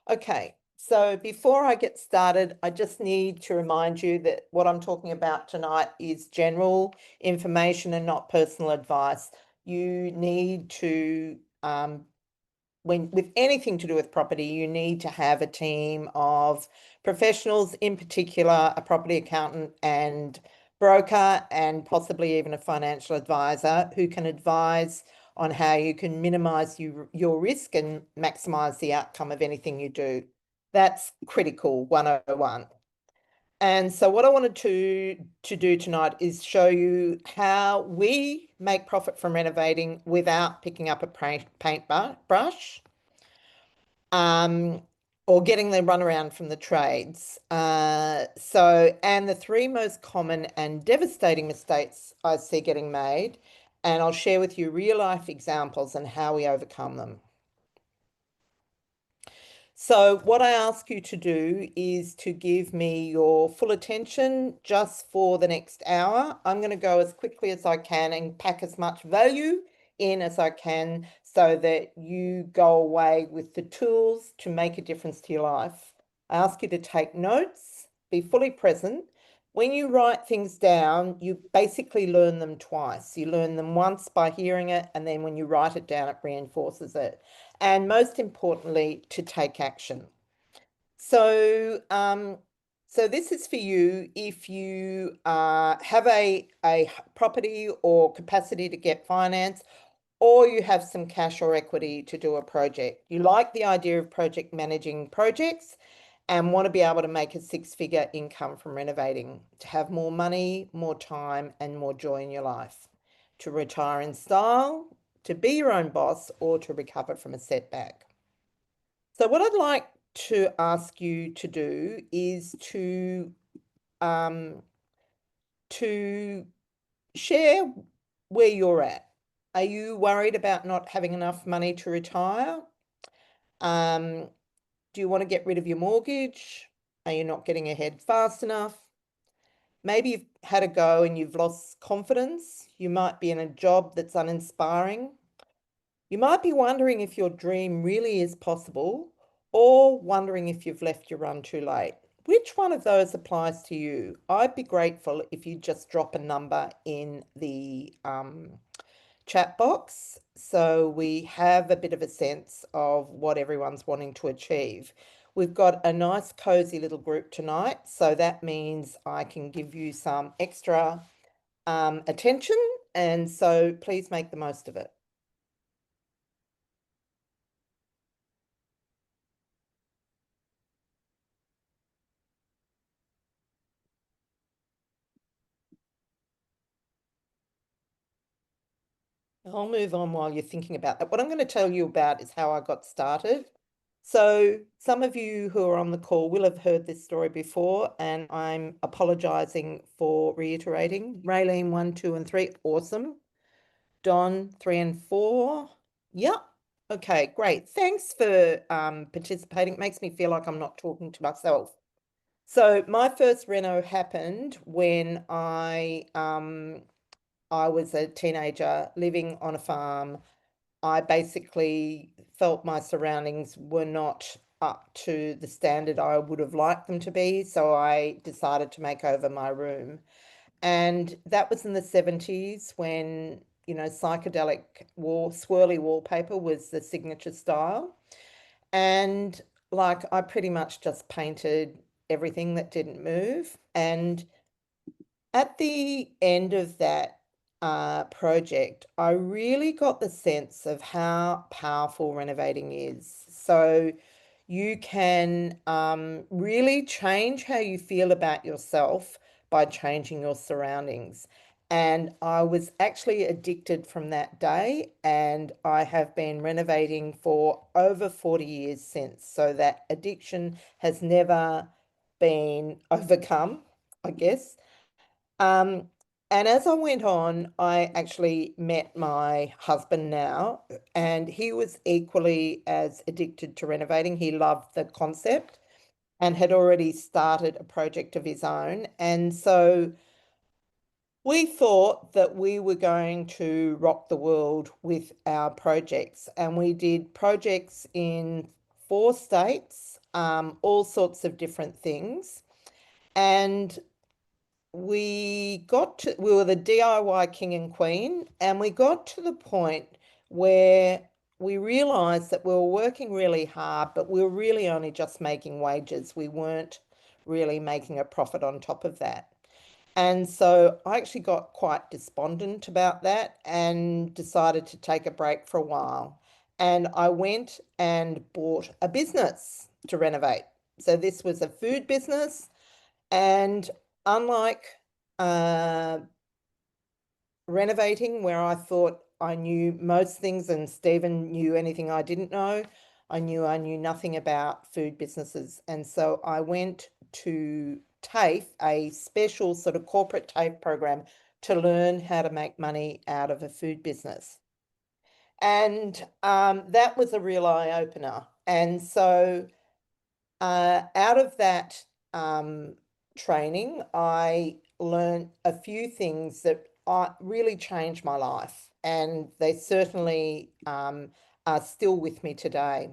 Okay, so before I get started, I just need to remind you that what I'm talking about tonight is general information and not personal advice. You need to, with anything to do with property, you need to have a team of professionals, in particular, a property accountant and broker, and possibly even a financial advisor who can advise on how you can minimize your risk and maximize the outcome of anything you do. That's critical 101. And so what I wanted to do tonight is show you how we make profit from renovating without picking up a paint brush, um, or getting the runaround from the trades. And the three most common and devastating mistakes I see getting made, and I'll share with you real life examples and how we overcome them. So what I ask you to do is to give me your full attention just for the next hour. I'm going to go as quickly as I can and pack as much value in as I can so that you go away with the tools to make a difference to your life. I ask you to take notes, be fully present. When you write things down, you basically learn them twice. You learn them once by hearing it, and then when you write it down, it reinforces it. And most importantly, to take action. So this is for you if you have a property or capacity to get finance, or you have some cash or equity to do a project. You like the idea of project managing projects and want to be able to make a six-figure income from renovating, to have more money, more time, and more joy in your life, to retire in style, to be your own boss, or to recover from a setback. So what I'd like to ask you to do is um, to share where you're at. Are you worried about not having enough money to retire? Do you want to get rid of your mortgage? Are you not getting ahead fast enough? Maybe you've had a go and you've lost confidence. You might be in a job that's uninspiring. You might be wondering if your dream really is possible, or wondering if you've left your run too late. Which one of those applies to you? I'd be grateful if you just drop a number in the chat box so we have a bit of a sense of what everyone's wanting to achieve. We've got a nice cozy little group tonight, so that means I can give you some extra attention, and so please make the most of it. I'll move on while you're thinking about that. What I'm going to tell you about is how I got started. So some of you who are on the call will have heard this story before, and I'm apologizing for reiterating. Raylene 1, 2, and 3, awesome. Don 3 and 4, yep. Okay, great. Thanks for participating. It makes me feel like I'm not talking to myself. So my first reno happened when I was a teenager living on a farm. I basically felt my surroundings were not up to the standard I would have liked them to be, so I decided to make over my room. And that was in the 70s when, psychedelic swirly wallpaper was the signature style. And like I pretty much just painted everything that didn't move. And at the end of that project, I really got the sense of how powerful renovating is. So you can really change how you feel about yourself by changing your surroundings. And I was actually addicted from that day, and I have been renovating for over 40 years since. So that addiction has never been overcome, I guess. Um, and as I went on, I actually met my husband now, and he was equally as addicted to renovating. He loved the concept and had already started a project of his own. And so we thought that we were going to rock the world with our projects, and we did projects in 4 states, all sorts of different things. And we were the DIY king and queen, and we got to the point where we realized that we were working really hard, but we were really only just making wages. We weren't really making a profit on top of that. And so I actually got quite despondent about that and decided to take a break for a while. And I went and bought a business to renovate. So this was a food business. And unlike uh, renovating, where I thought I knew most things and Stephen knew anything I didn't know, I knew nothing about food businesses. And so I went to TAFE, a special sort of corporate TAFE program to learn how to make money out of a food business. And that was a real eye opener. And so out of that training, I learned a few things that really changed my life, and they certainly are still with me today.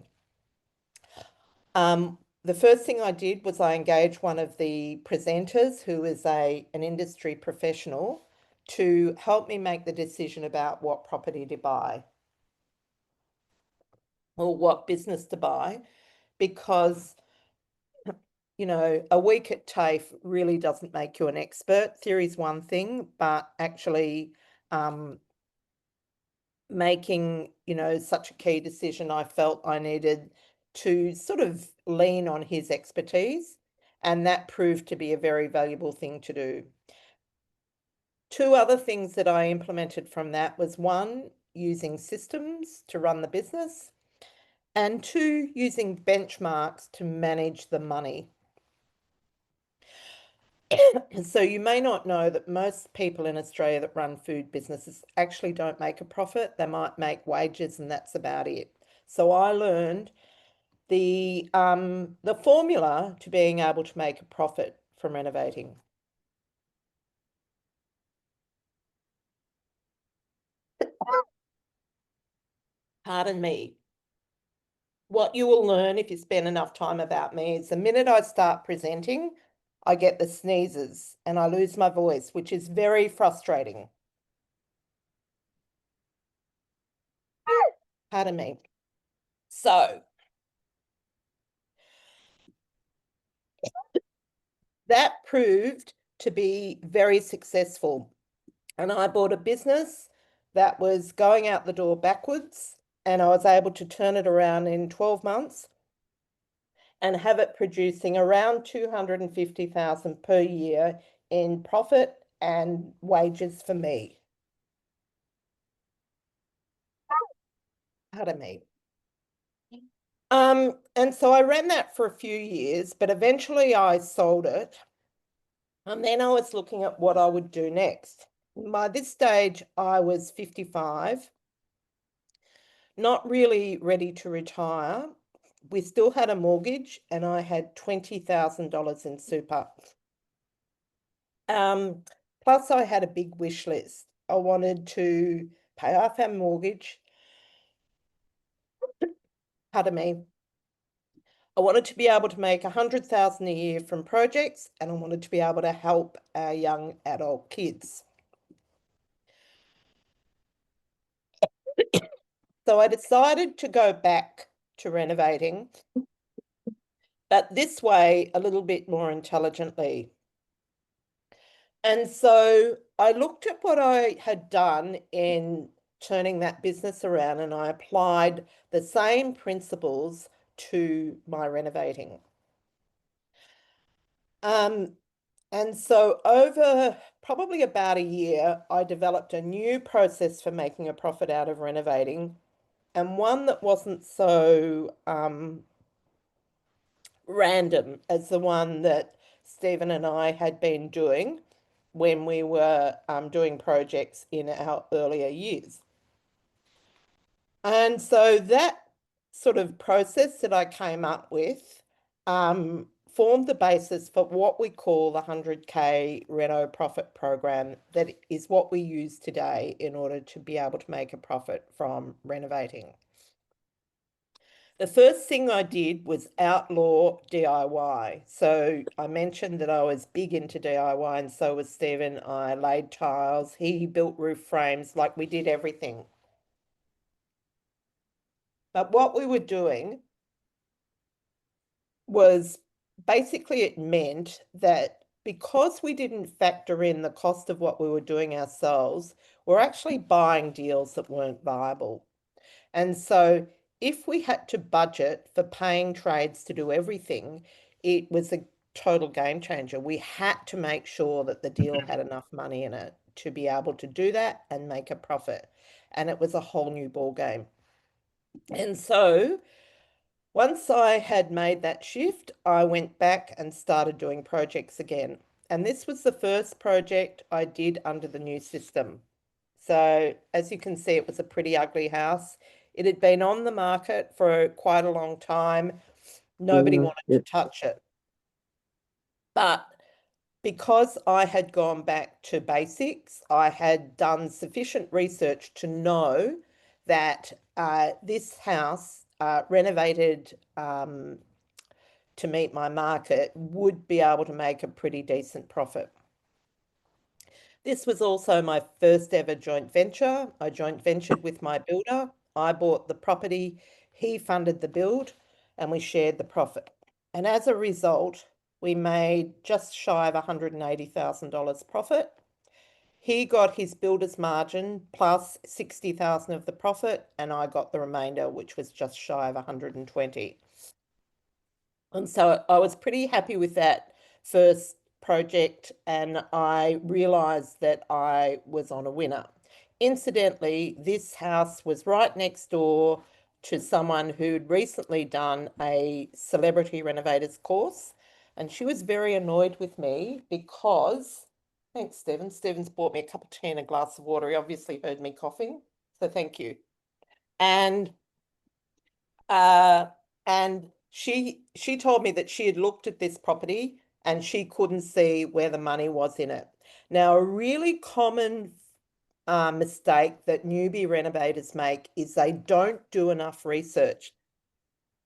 The first thing I did was I engaged one of the presenters who is an industry professional to help me make the decision about what property to buy or what business to buy, because a week at TAFE really doesn't make you an expert. Theory's one thing, but actually making, such a key decision, I felt I needed to sort of lean on his expertise, and that proved to be a very valuable thing to do. 2 other things that I implemented from that was, 1, using systems to run the business, and 2, using benchmarks to manage the money. So you may not know that most people in Australia that run food businesses actually don't make a profit. They might make wages and that's about it. So I learned the formula to being able to make a profit from renovating. Pardon me. What you will learn if you spend enough time about me is the minute I start presenting, I get the sneezes and I lose my voice, which is very frustrating. Pardon me. So that proved to be very successful. And I bought a business that was going out the door backwards, and I was able to turn it around in 12 months and have it producing around 250,000 per year in profit and wages for me. Pardon me. And so I ran that for a few years, but eventually I sold it. And then I was looking at what I would do next. By this stage, I was 55, not really ready to retire. We still had a mortgage and I had $20,000 in super. Plus I had a big wish list. I wanted to pay off our mortgage. Pardon me. I wanted to be able to make 100,000 a year from projects, and I wanted to be able to help our young adult kids. So I decided to go back to renovating, but this way a little bit more intelligently. And so I looked at what I had done in turning that business around, and I applied the same principles to my renovating. And so over probably about a year, I developed a new process for making a profit out of renovating, and one that wasn't so random as the one that Stephen and I had been doing when we were doing projects in our earlier years. And so that sort of process that I came up with formed the basis for what we call the 100K Reno Profit Program. That is what we use today in order to be able to make a profit from renovating. The first thing I did was outlaw DIY. So I mentioned that I was big into DIY, and so was Stephen. I laid tiles, he built roof frames, like we did everything. But what we were doing was basically it meant that because we didn't factor in the cost of what we were doing ourselves, we're actually buying deals that weren't viable. And so if we had to budget for paying trades to do everything, it was a total game changer. We had to make sure that the deal had enough money in it to be able to do that and make a profit. And it was a whole new ball game. And so once I had made that shift, I went back and started doing projects again. And this was the first project I did under the new system. So as you can see, it was a pretty ugly house. It had been on the market for quite a long time. Nobody Yeah, wanted yeah. to touch it. But because I had gone back to basics, I had done sufficient research to know that this house, renovated to meet my market, would be able to make a pretty decent profit. This was also my first ever joint venture. I joint ventured with my builder. I bought the property, he funded the build, and we shared the profit. And as a result, we made just shy of $180,000 profit. He got his builder's margin plus 60,000 of the profit, and I got the remainder, which was just shy of 120. And so I was pretty happy with that first project, and I realized that I was on a winner. Incidentally, this house was right next door to someone who'd recently done a celebrity renovators course, and she was very annoyed with me because, thanks, Stephen. Stephen's bought me a cup of tea and a glass of water. He obviously heard me coughing, so thank you. And uh, and she told me that she had looked at this property and she couldn't see where the money was in it. Now, a really common mistake that newbie renovators make is they don't do enough research.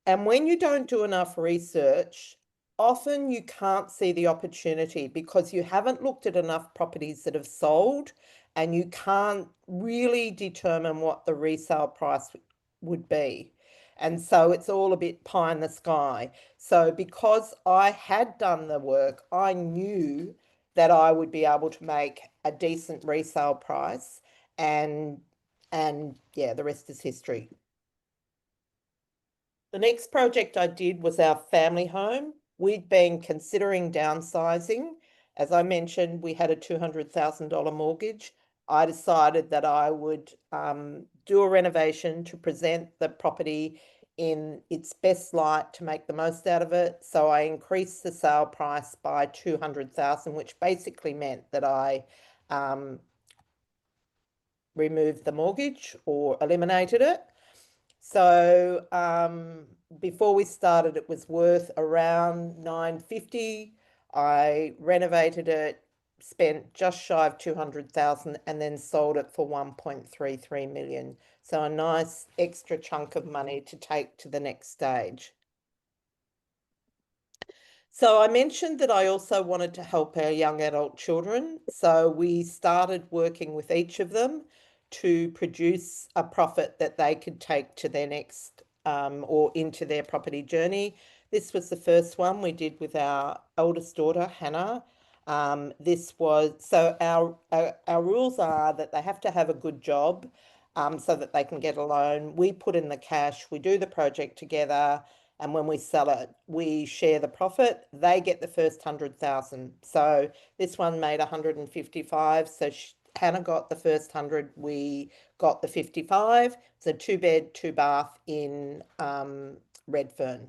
And when you don't do enough research, often you can't see the opportunity because you haven't looked at enough properties that have sold and you can't really determine what the resale price would be. And so it's all a bit pie in the sky. So because I had done the work, I knew that I would be able to make a decent resale price and and yeah, the rest is history. The next project I did was our family home. We'd been considering downsizing. As I mentioned, we had a $200,000 mortgage. I decided that I would do a renovation to present the property in its best light to make the most out of it. So I increased the sale price by 200,000, which basically meant that I um, removed the mortgage or eliminated it. So before we started, it was worth around 950. I renovated it, spent just shy of 200,000 and then sold it for 1.33 million. So a nice extra chunk of money to take to the next stage. So I mentioned that I also wanted to help our young adult children. So we started working with each of them to produce a profit that they could take to their next or into their property journey. This was the first one we did with our eldest daughter, Hannah. This was so our rules are that they have to have a good job so that they can get a loan. We put in the cash, we do the project together, and when we sell it, we share the profit. They get the first 100,000. So this one made 155. So Hannah got the first 100. We got the 55. It's a 2-bed, 2-bath in Redfern.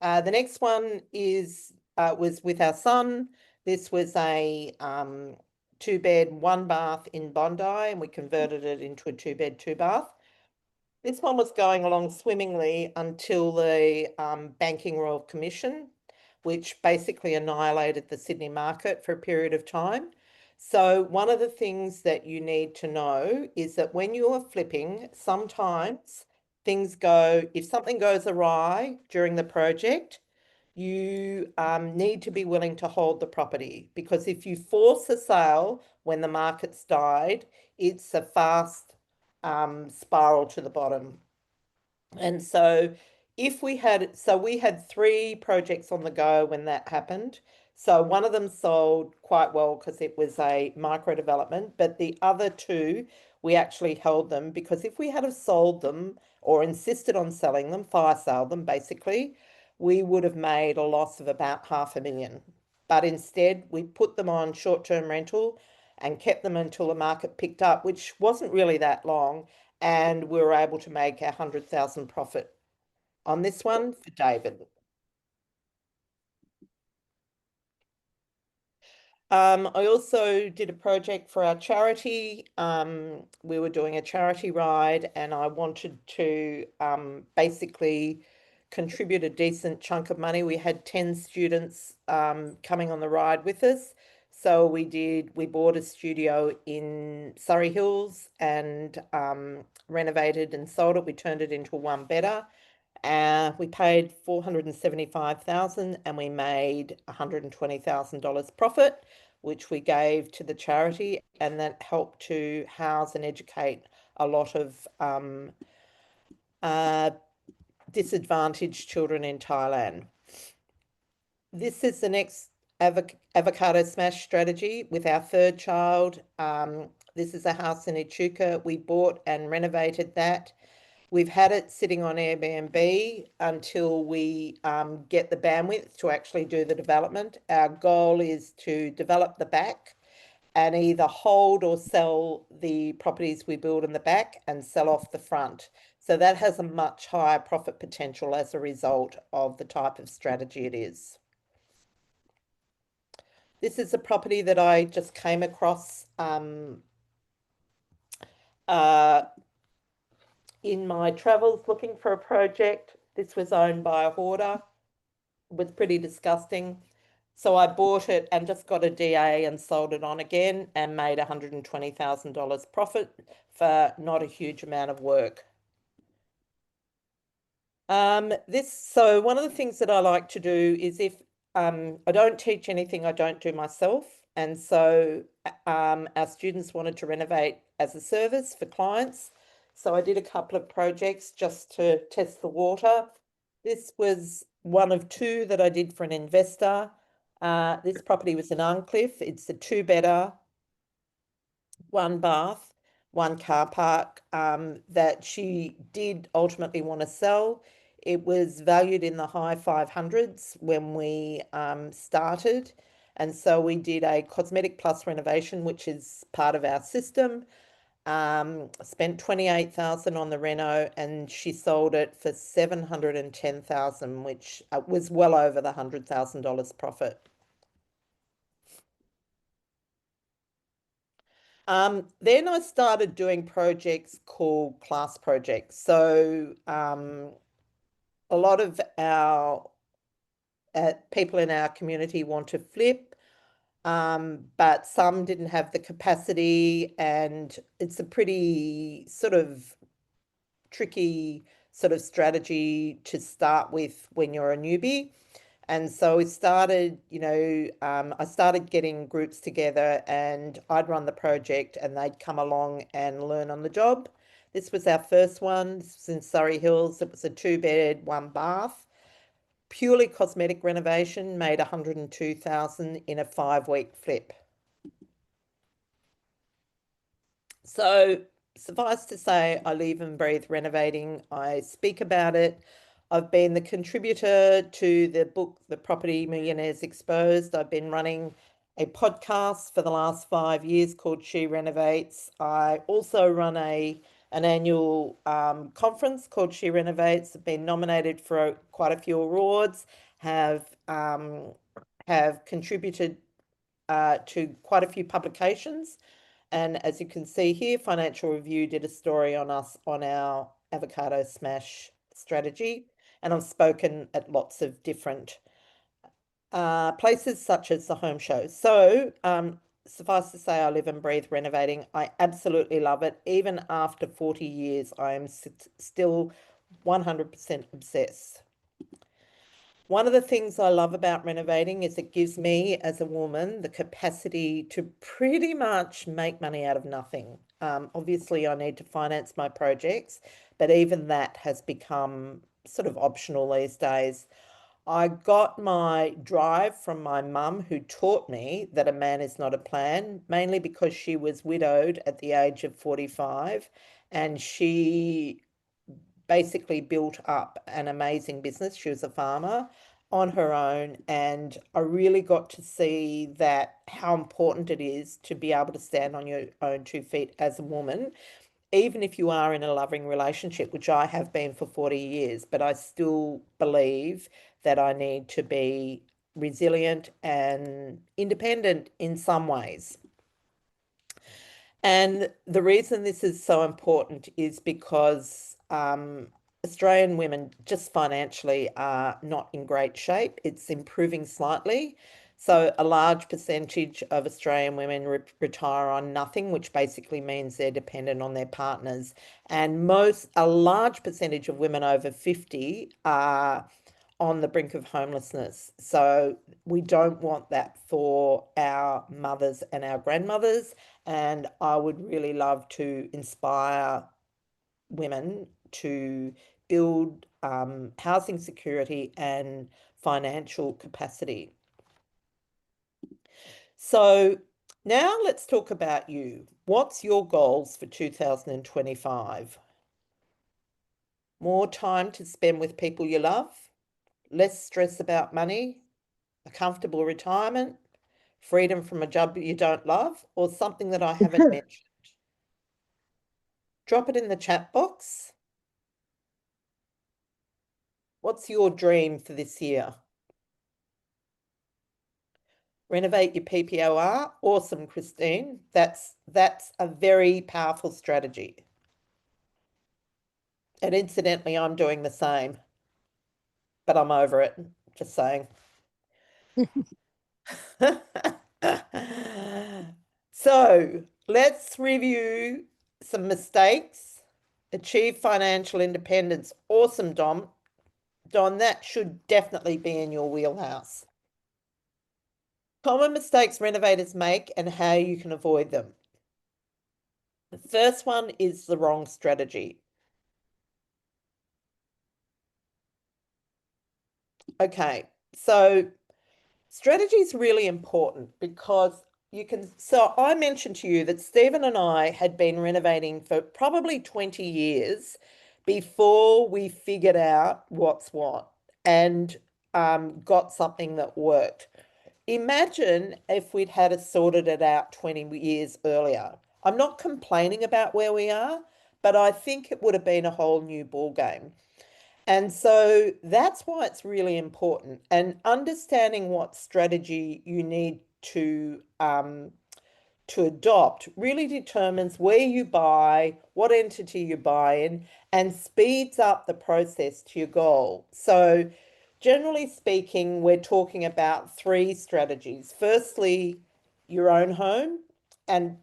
The next one is was with our son. This was a 2-bed, 1-bath in Bondi, and we converted it into a 2-bed, 2-bath. This one was going along swimmingly until the Banking Royal Commission, which basically annihilated the Sydney market for a period of time. So one of the things that you need to know is that when you are flipping, sometimes if something goes awry during the project, you need to be willing to hold the property, because if you force a sale when the market's died, it's a fast spiral to the bottom. And so we had three projects on the go when that happened. So one of them sold quite well because it was a micro development, but the other two, we actually held them because if we had have sold them or insisted on selling them, fire sale them basically, we would have made a loss of about 500,000. But instead, we put them on short-term rental and kept them until the market picked up, which wasn't really that long, and we were able to make 100,000 profit on this one for David. I also did a project for our charity. We were doing a charity ride, and I wanted to basically contribute a decent chunk of money. We had 10 students coming on the ride with us. So we bought a studio in Surrey Hills and renovated and sold it. We turned it into a one better. We paid 475,000 and we made $120,000 profit, which we gave to the charity, and that helped to house and educate a lot of uh, disadvantaged children in Thailand. This is the next avocado smash strategy with our third child. This is a house in Echuca. We bought and renovated that. We've had it sitting on Airbnb until we get the bandwidth to actually do the development. Our goal is to develop the back and either hold or sell the properties we build in the back and sell off the front. So that has a much higher profit potential as a result of the type of strategy it is. This is a property that I just came across uh, in my travels looking for a project. This was owned by a hoarder. It was pretty disgusting. So I bought it and just got a DA and sold it on again and made $120,000 profit for not a huge amount of work. So one of the things that I like to do is if I don't teach anything I don't do myself. And so our students wanted to renovate as a service for clients. So I did a couple of projects just to test the water. This was one of two that I did for an investor. This property was in Arncliffe. It's a two-bedder, one bath, one car park that she did ultimately want to sell. It was valued in the high 500s when we started. And so we did a cosmetic plus renovation, which is part of our system. Spent 28,000 on the reno and she sold it for 710,000, which was well over the $100,000 profit. Then I started doing projects called class projects. So a lot of our people in our community want to flip, but some didn't have the capacity, and it's a pretty sort of tricky sort of strategy to start with when you're a newbie. And so it started, I started getting groups together and I'd run the project and they'd come along and learn on the job. This was our first one. This was in Surrey Hills. It was a two-bed, one bath, purely cosmetic renovation, made 102,000 in a 5-week flip. So suffice to say, I live and breathe renovating. I speak about it. I've been the contributor to the book, The Property Millionaires Exposed. I've been running a podcast for the last 5 years called She Renovates. I also run an annual conference called She Renovates. I've been nominated for quite a few awards, have contributed to quite a few publications. And as you can see here, Financial Review did a story on us on our avocado smash strategy. And I've spoken at lots of different places such as the home show. So suffice to say, I live and breathe renovating. I absolutely love it. Even after 40 years, I am still 100% obsessed. One of the things I love about renovating is it gives me, as a woman, the capacity to pretty much make money out of nothing. Obviously, I need to finance my projects, but even that has become sort of optional these days. I got my drive from my mum, who taught me that a man is not a plan, mainly because she was widowed at the age of 45 and she basically built up an amazing business. She was a farmer on her own, and I really got to see that how important it is to be able to stand on your own 2 feet as a woman, even if you are in a loving relationship, which I have been for 40 years, but I still believe that I need to be resilient and independent in some ways. And the reason this is so important is because Australian women just financially are not in great shape. It's improving slightly. So a large percentage of Australian women retire on nothing, which basically means they're dependent on their partners. And a large percentage of women over 50 are on the brink of homelessness. So we don't want that for our mothers and our grandmothers. And I would really love to inspire women to build housing security and financial capacity. So now let's talk about you. What's your goals for 2025? More time to spend with people you love, less stress about money, a comfortable retirement, freedom from a job you don't love, or something that I haven't mentioned. Drop it in the chat box. What's your dream for this year? Renovate your PPOR. Awesome, Christine. That's a very powerful strategy. And incidentally, I'm doing the same, but I'm over it. Just saying. So let's review some mistakes. Achieve financial independence. Awesome, Dom. Don, that should definitely be in your wheelhouse. Common mistakes renovators make and how you can avoid them. The first one is the wrong strategy. Okay, so strategy is really important because so I mentioned to you that Stephen and I had been renovating for probably 20 years before we figured out what's what and got something that worked. Imagine if we'd had it sorted it out 20 years earlier. I'm not complaining about where we are, but I think it would have been a whole new ball game. And so that's why it's really important. And understanding what strategy you need to adopt really determines where you buy, what entity you buy in, and speeds up the process to your goal. So, generally speaking, we're talking about three strategies. Firstly, your own home. And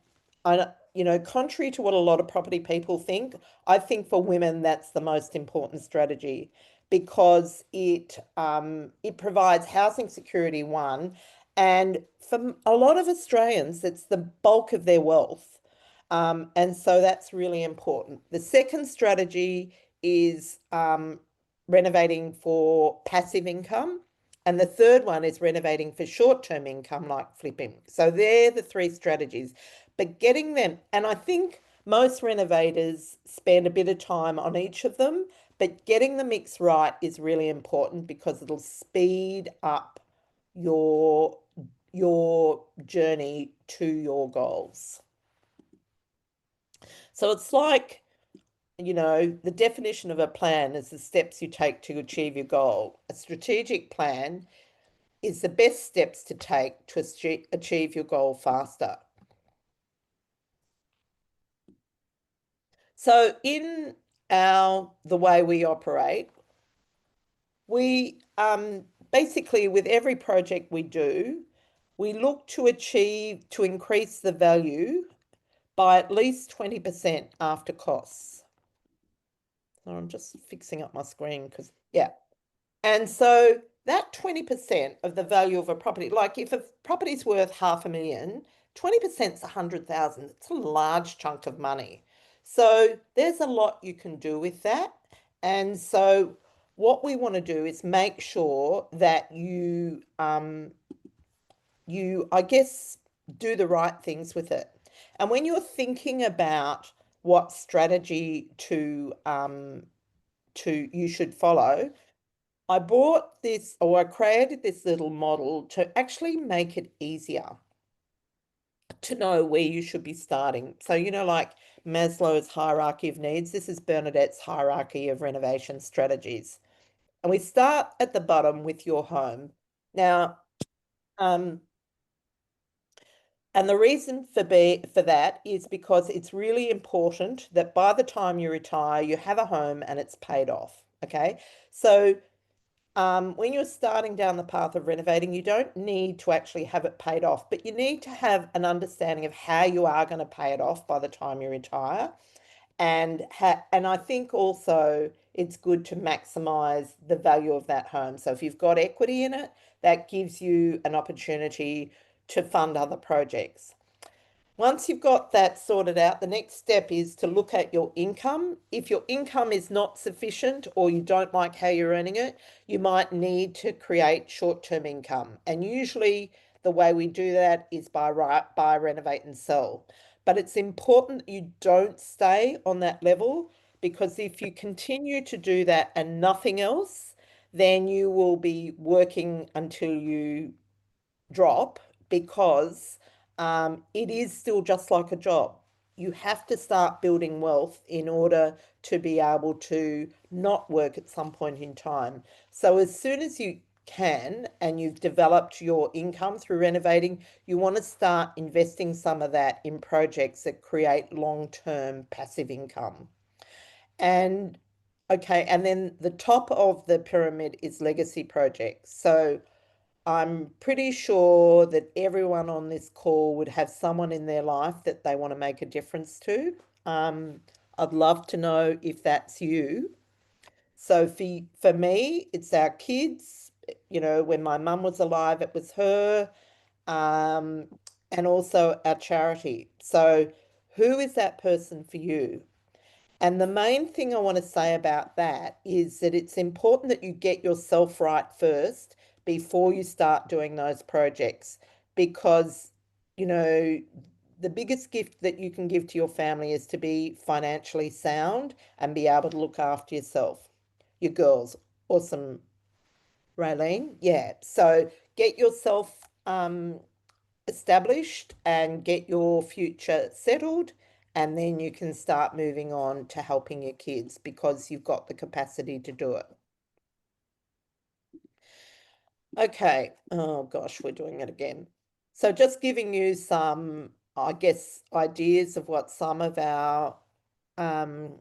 contrary to what a lot of property people think, I think for women that's the most important strategy because it provides housing security, one, and for a lot of Australians, it's the bulk of their wealth. And so that's really important. The second strategy is renovating for passive income. And the third one is renovating for short-term income, like flipping. So they're the three strategies. But getting them, and I think most renovators spend a bit of time on each of them, but getting the mix right is really important because it'll speed up your your journey to your goals. So it's like, the definition of a plan is the steps you take to achieve your goal. A strategic plan is the best steps to take to achieve your goal faster. So in the way we operate, we basically with every project we do, we look to increase the value by at least 20% after costs. So I'm just fixing up my screen because, yeah. And so that 20% of the value of a property, like if a property's worth 500,000, 20% is 100,000. It's a large chunk of money. So there's a lot you can do with that. And so what we want to do is make sure that I guess, do the right things with it. And when you're thinking about what strategy to you should follow, I bought this, or I created this little model to actually make it easier to know where you should be starting. So, like Maslow's hierarchy of needs, this is Bernadette's hierarchy of renovation strategies. And we start at the bottom with your home. Now, um, and the reason for that is because it's really important that by the time you retire, you have a home and it's paid off. Okay. So when you're starting down the path of renovating, you don't need to actually have it paid off, but you need to have an understanding of how you are going to pay it off by the time you retire. And I think also it's good to maximize the value of that home. So if you've got equity in it, that gives you an opportunity to fund other projects. Once you've got that sorted out, the next step is to look at your income. If your income is not sufficient or you don't like how you're earning it, you might need to create short-term income. And usually the way we do that is buy, renovate, and sell. But it's important that you don't stay on that level, because if you continue to do that and nothing else, then you will be working until you drop, because it is still just like a job. You have to start building wealth in order to be able to not work at some point in time. So as soon as you can and you've developed your income through renovating, you want to start investing some of that in projects that create long-term passive income. And okay, and then the top of the pyramid is legacy projects. So I'm pretty sure that everyone on this call would have someone in their life that they want to make a difference to. Um, I'd love to know if that's you. So for me, it's our kids. When my mum was alive, it was her, um, and also our charity. So who is that person for you? And the main thing I want to say about that is that it's important that you get yourself right first before you start doing those projects, because, you know, the biggest gift that you can give to your family is to be financially sound and be able to look after yourself. Your girls, awesome, Raylene. Yeah. So get yourself established and get your future settled, and then you can start moving on to helping your kids because you've got the capacity to do it. Okay. Oh gosh, we're doing it again. So just giving you some, I guess, ideas of what some of our, um,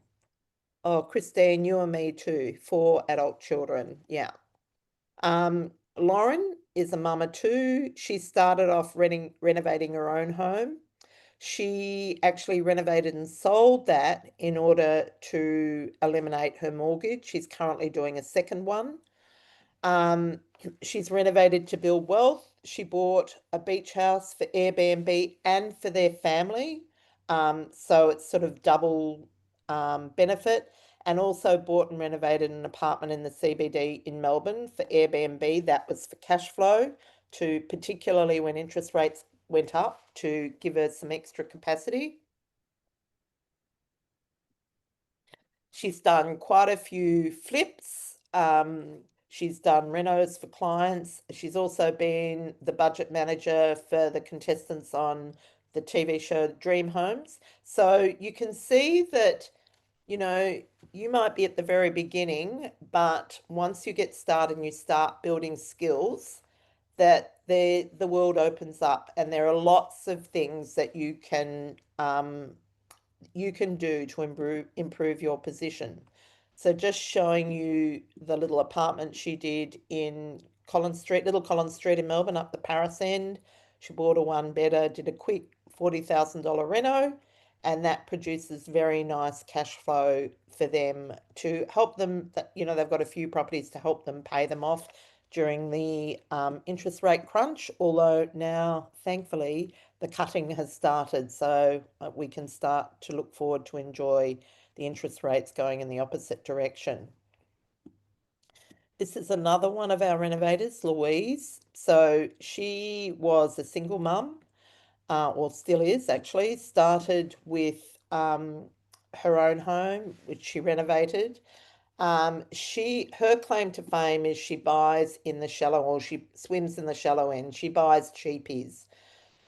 oh, Christine, you and me too, 4 adult children. Yeah. Lauren is a mama too. She started off renovating her own home. She actually renovated and sold that in order to eliminate her mortgage. She's currently doing a second one. Um, she's renovated to build wealth. She bought a beach house for Airbnb and for their family. So it's sort of double benefit. And also bought and renovated an apartment in the CBD in Melbourne for Airbnb. That was for cash flow, to particularly when interest rates went up, to give her some extra capacity. She's done quite a few flips. She's done renos for clients. She's also been the budget manager for the contestants on the TV show Dream Homes. So you can see that, you know, you might be at the very beginning, but once you get started and you start building skills, that the world opens up, and there are lots of things that you can do to improve your position. So just showing you the little apartment she did in Collins Street, Little Collins Street in Melbourne, up the Paris end. She bought a one bedder, did a quick $40,000 reno, and that produces very nice cash flow for them to help them. They've got a few properties to help them pay them off during the interest rate crunch. Although now, thankfully, the cutting has started, so we can start to look forward to enjoy the interest rates going in the opposite direction. This is another one of our renovators, Louise. So she was a single mum, or still is actually, started with her own home, which she renovated. Her claim to fame is she buys in the shallow, or she swims in the shallow end. She buys cheapies.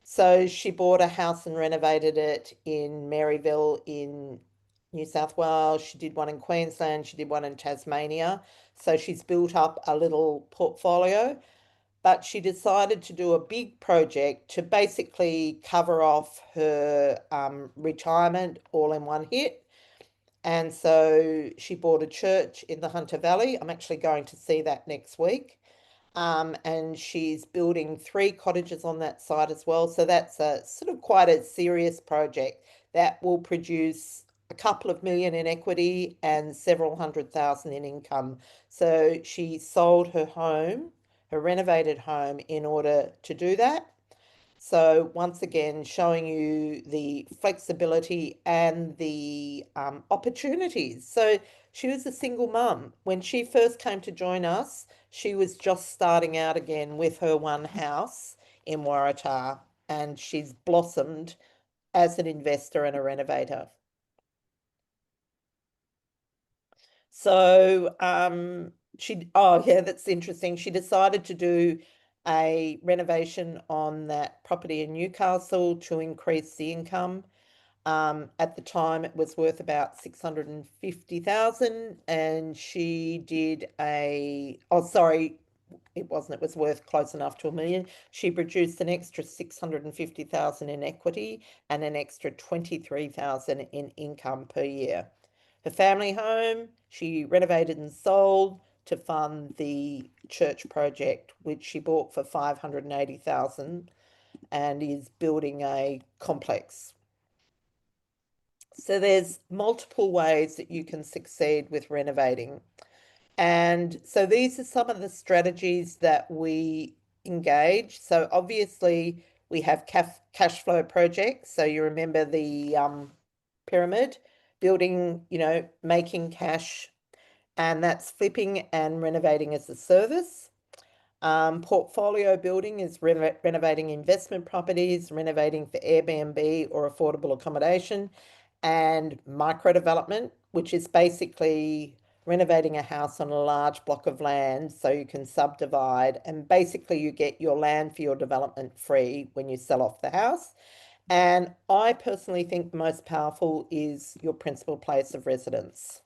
So she bought a house and renovated it in Maryville in New South Wales. She did one in Queensland. She did one in Tasmania. So she's built up a little portfolio, but she decided to do a big project to basically cover off her retirement all in one hit. And so she bought a church in the Hunter Valley. I'm actually going to see that next week. And she's building 3 cottages on that site as well. So that's a sort of quite a serious project that will produce a couple of million in equity and several hundred thousand in income. So she sold her home, her renovated home, in order to do that. So once again, showing you the flexibility and the opportunities. So she was a single mum. When she first came to join us, she was just starting out again with her one house in Waratah, and she's blossomed as an investor and a renovator. So oh yeah, that's interesting. She decided to do a renovation on that property in Newcastle to increase the income. At the time, it was worth about 650,000, and she did oh, sorry, it wasn't, it was worth close enough to a million. She produced an extra 650,000 in equity and an extra 23,000 in income per year. Her family home, she renovated and sold to fund the church project, which she bought for 580,000 and is building a complex. So there's multiple ways that you can succeed with renovating. And so these are some of the strategies that we engage. So obviously we have cash flow projects. So you remember the pyramid, building, making cash, and that's flipping and renovating as a service. Portfolio building is renovating investment properties, renovating for Airbnb or affordable accommodation, and micro development, which is basically renovating a house on a large block of land so you can subdivide, and basically you get your land for your development free when you sell off the house. And I personally think the most powerful is your principal place of residence.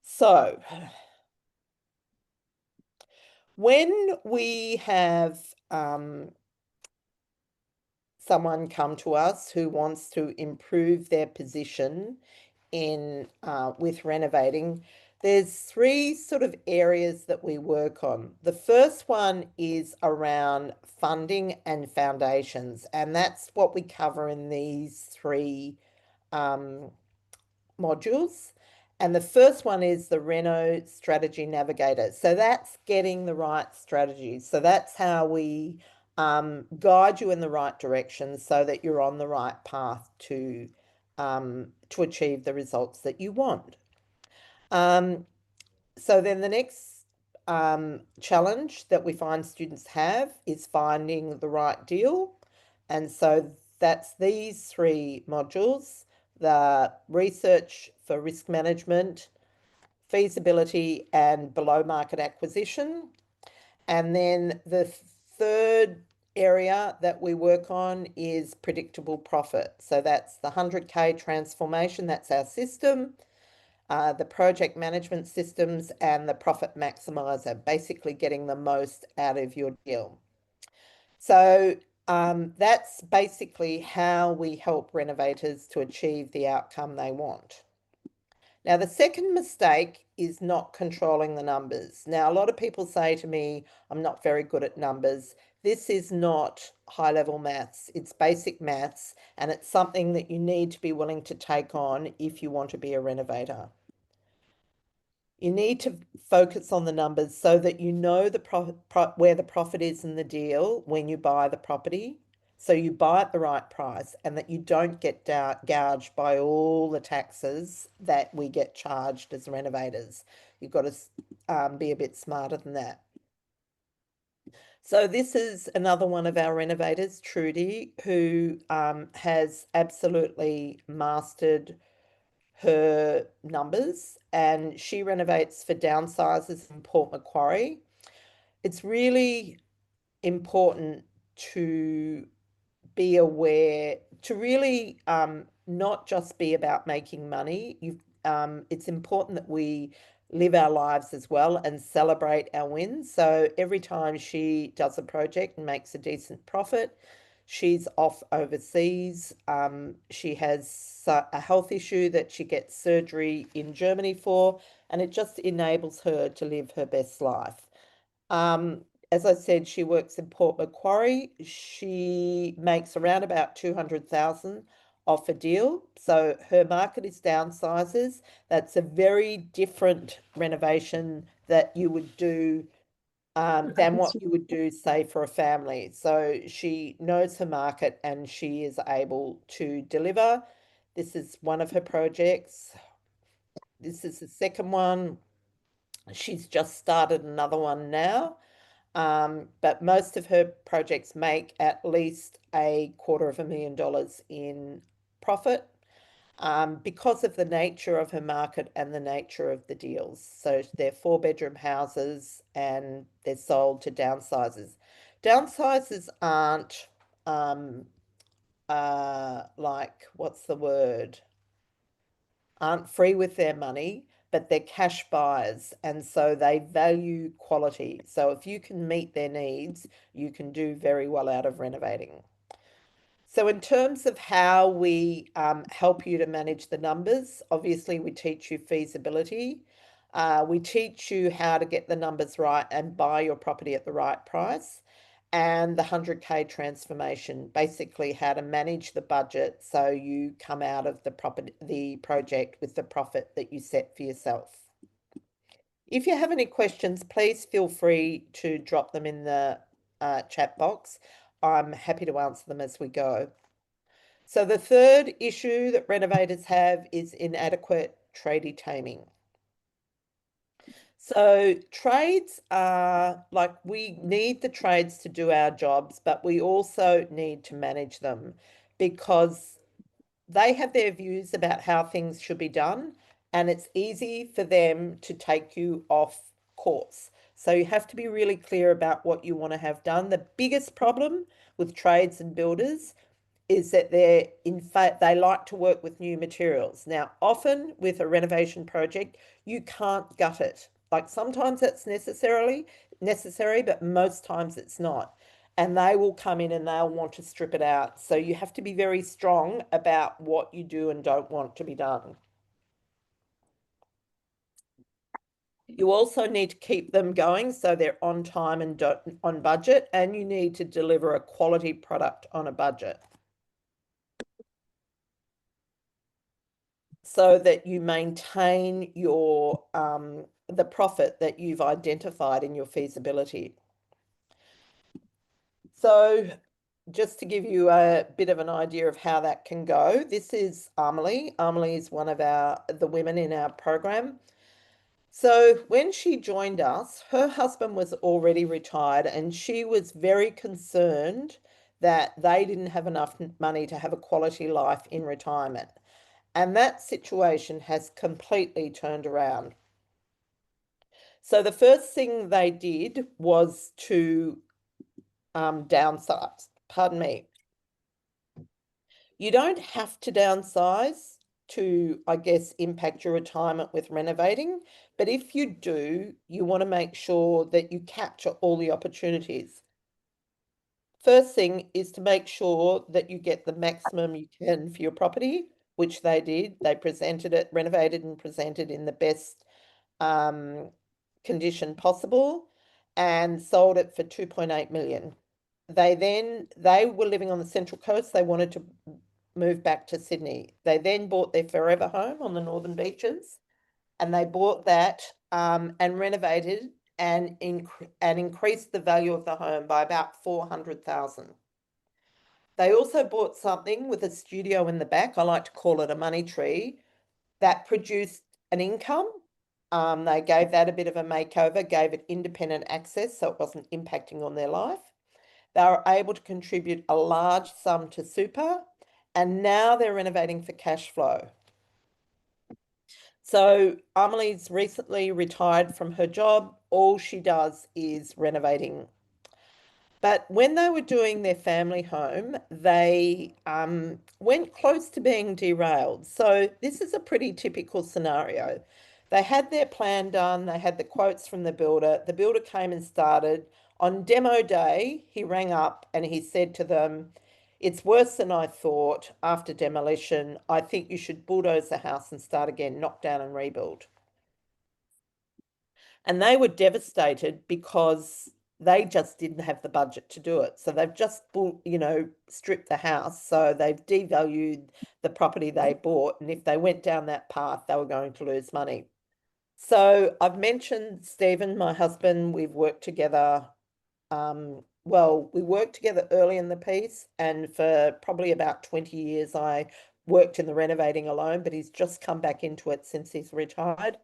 So when we have someone come to us who wants to improve their position in with renovating, there's 3 sort of areas that we work on. The first one is around funding and foundations, and that's what we cover in these 3 modules. And the first one is the Reno Strategy Navigator. So that's getting the right strategies. So that's how we guide you in the right direction so that you're on the right path to achieve the results that you want. So then the next challenge that we find students have is finding the right deal. And so that's these 3 modules: the research for risk management, feasibility, and below market acquisition. And then the third area that we work on is predictable profit. So that's the 100K transformation, that's our system, the project management systems, and the profit maximizer, basically getting the most out of your deal. So that's basically how we help renovators to achieve the outcome they want. Now, the second mistake is not controlling the numbers. Now, a lot of people say to me, I'm not very good at numbers. This is not high level maths, it's basic maths, and it's something that you need to be willing to take on if you want to be a renovator. You need to focus on the numbers so that you know where the profit is in the deal when you buy the property. So you buy at the right price and that you don't get gouged by all the taxes that we get charged as renovators. You've got to be a bit smarter than that. So this is another one of our renovators, Trudy, who has absolutely mastered her numbers, and she renovates for downsizers in Port Macquarie. It's really important to be aware, to really not just be about making money. It's important that we live our lives as well and celebrate our wins. So every time she does a project and makes a decent profit, she's off overseas. She has a health issue that she gets surgery in Germany for, and it just enables her to live her best life. As I said, she works in Port Macquarie. She makes around about 200,000 off a deal. So her market is downsizers. That's a very different renovation that you would do than what you would do, say, for a family. So she knows her market and she is able to deliver. This is one of her projects. This is the second one. She's just started another one now. But most of her projects make at least $250,000 in profit because of the nature of her market and the nature of the deals. So they're 4-bedroom houses and they're sold to downsizers. Downsizers aren't like, what's the word? Aren't free with their money, but they're cash buyers. And so they value quality. So if you can meet their needs, you can do very well out of renovating. So in terms of how we help you to manage the numbers, obviously we teach you feasibility. We teach you how to get the numbers right and buy your property at the right price. And the 100K transformation, basically how to manage the budget so you come out of the project with the profit that you set for yourself. If you have any questions, please feel free to drop them in the chat box. I'm happy to answer them as we go. So the third issue that renovators have is inadequate tradie taming. So trades are like, we need the trades to do our jobs, but we also need to manage them because they have their views about how things should be done, and it's easy for them to take you off course. So you have to be really clear about what you want to have done. The biggest problem with trades and builders is that in fact they like to work with new materials. Now, often with a renovation project, you can't gut it. Like sometimes that's necessary, but most times it's not. And they will come in and they'll want to strip it out. So you have to be very strong about what you do and don't want to be done. You also need to keep them going so they're on time and on budget, and you need to deliver a quality product on a budget, so that you maintain your the profit that you've identified in your feasibility. So just to give you a bit of an idea of how that can go, this is Amelie. Amelie is one of the women in our program. So when she joined us, her husband was already retired and she was very concerned that they didn't have enough money to have a quality life in retirement. And that situation has completely turned around. So the first thing they did was to downsize. Pardon me. You don't have to downsize to, I guess, impact your retirement with renovating. But if you do, you want to make sure that you capture all the opportunities. First thing is to make sure that you get the maximum you can for your property which they did. They presented it, renovated and presented in the best condition possible, and sold it for 2.8 million. They were living on the Central Coast. They wanted to move back to Sydney. They then bought their forever home on the Northern Beaches, and they bought that and renovated and increased the value of the home by about 400,000. They also bought something with a studio in the back. I like to call it a money tree that produced an income. They gave that a bit of a makeover, gave it independent access so it wasn't impacting on their life. They were able to contribute a large sum to super, and now they're renovating for cash flow. So Amelie's recently retired from her job. All she does is renovating. But when they were doing their family home, they went close to being derailed. So this is a pretty typical scenario. They had their plan done, they had the quotes from the builder. The builder came and started. On demo day, he rang up and he said to them, "It's worse than I thought after demolition. I think you should bulldoze the house and start again, knock down and rebuild." And they were devastated because they just didn't have the budget to do it. So they've just, stripped the house. So they've devalued the property they bought. And if they went down that path, they were going to lose money. So I've mentioned Stephen, my husband. We've worked together. We worked together early in the piece, and for probably about 20 years, I worked in the renovating alone, but he's just come back into it since he's retired.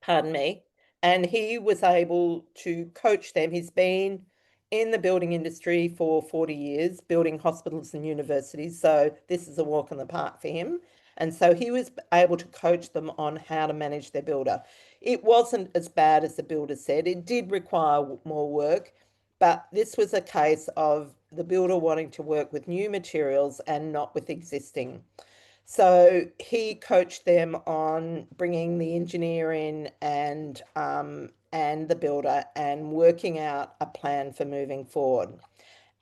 Pardon me. And he was able to coach them. He's been in the building industry for 40 years, building hospitals and universities. So this is a walk in the park for him. And so he was able to coach them on how to manage their builder. It wasn't as bad as the builder said. It did require more work, but this was a case of the builder wanting to work with new materials and not with existing. So he coached them on bringing the engineer in and the builder and working out a plan for moving forward.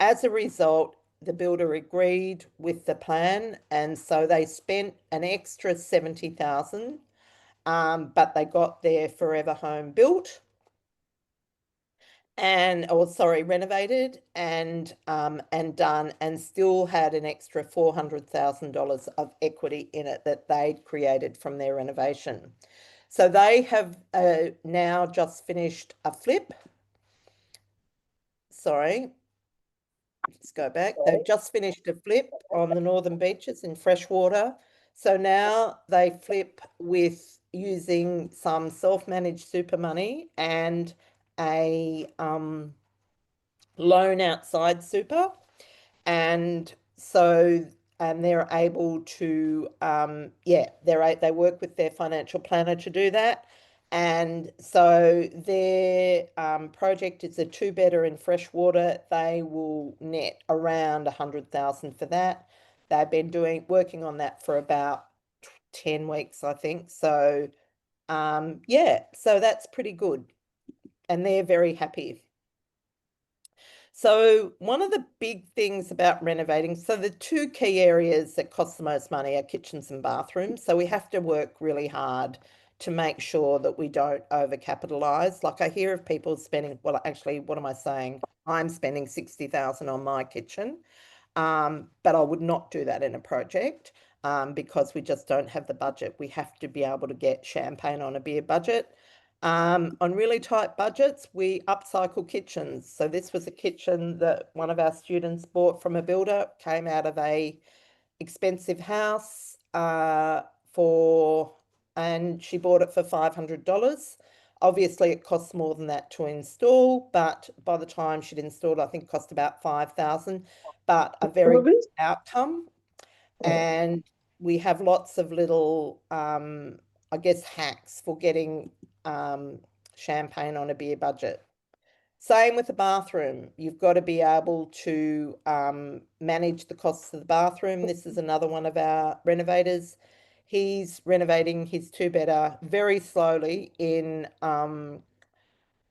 As a result, the builder agreed with the plan, and so they spent an extra 70,000, but they got their forever home built renovated and done, and still had an extra $400,000 of equity in it that they'd created from their renovation. So they have now just finished a flip. Sorry, let's go back. They've just finished a flip on the Northern Beaches in freshwater. So now they flip with using some self-managed super money and a loan outside super. And so they're able to they work with their financial planner to do that. And so their project is a two-bedder in freshwater. They will net around 100,000 for that. They've been working on that for about 10 weeks, I think. So so that's pretty good. And they're very happy. So one of the big things about renovating, so the two key areas that cost the most money are kitchens and bathrooms. So we have to work really hard to make sure that we don't overcapitalize. Like I hear of people spending, well, actually, what am I saying? I'm spending 60,000 on my kitchen. But I would not do that in a project because we just don't have the budget. We have to be able to get champagne on a beer budget. On really tight budgets, we upcycle kitchens. So this was a kitchen that one of our students bought from a builder, came out of a expensive house and she bought it for $500. Obviously, it costs more than that to install, but by the time she'd installed, I think it cost about 5,000, but a very good outcome. And we have lots of little, I guess, hacks for getting champagne on a beer budget. Same with the bathroom. You've got to be able to manage the costs of the bathroom. This is another one of our renovators. He's renovating his two-bedder very slowly in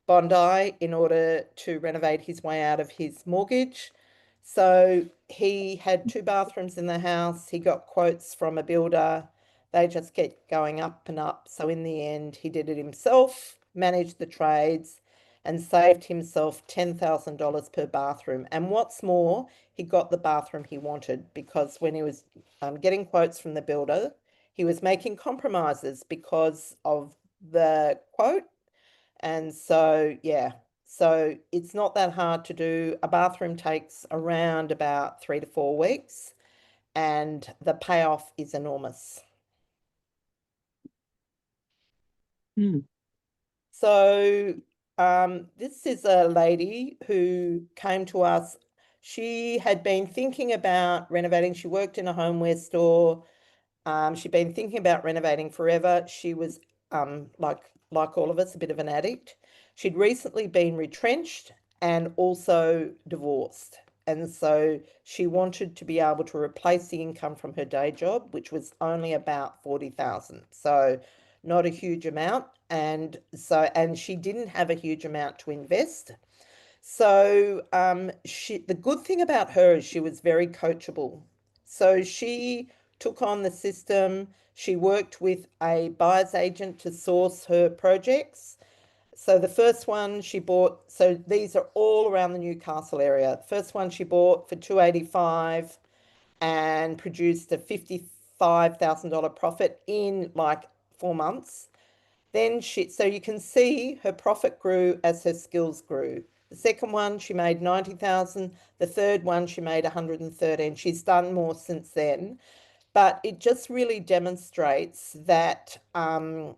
Bondi in order to renovate his way out of his mortgage. So he had 2 bathrooms in the house. He got quotes from a builder. They just kept going up and up. So in the end, he did it himself, managed the trades, and saved himself $10,000 per bathroom. And what's more, he got the bathroom he wanted, because when he was getting quotes from the builder, he was making compromises because of the quote. And so, yeah, so it's not that hard to do. A bathroom takes around about 3 to 4 weeks, and the payoff is enormous. Mm. So, this is a lady who came to us. She had been thinking about renovating. She worked in a homeware store. She'd been thinking about renovating forever. She was like all of us, a bit of an addict. She'd recently been retrenched and also divorced. And so she wanted to be able to replace the income from her day job, which was only about 40,000. So not a huge amount. And she didn't have a huge amount to invest. So the good thing about her is she was very coachable. So she took on the system. She worked with a buyer's agent to source her projects. So the first one she bought, so these are all around the Newcastle area. The first one she bought for 285 and produced a $55,000 profit in like 4 months. So you can see her profit grew as her skills grew. The second one, she made 90,000. The third one, she made 113. She's done more since then. But it just really demonstrates that, once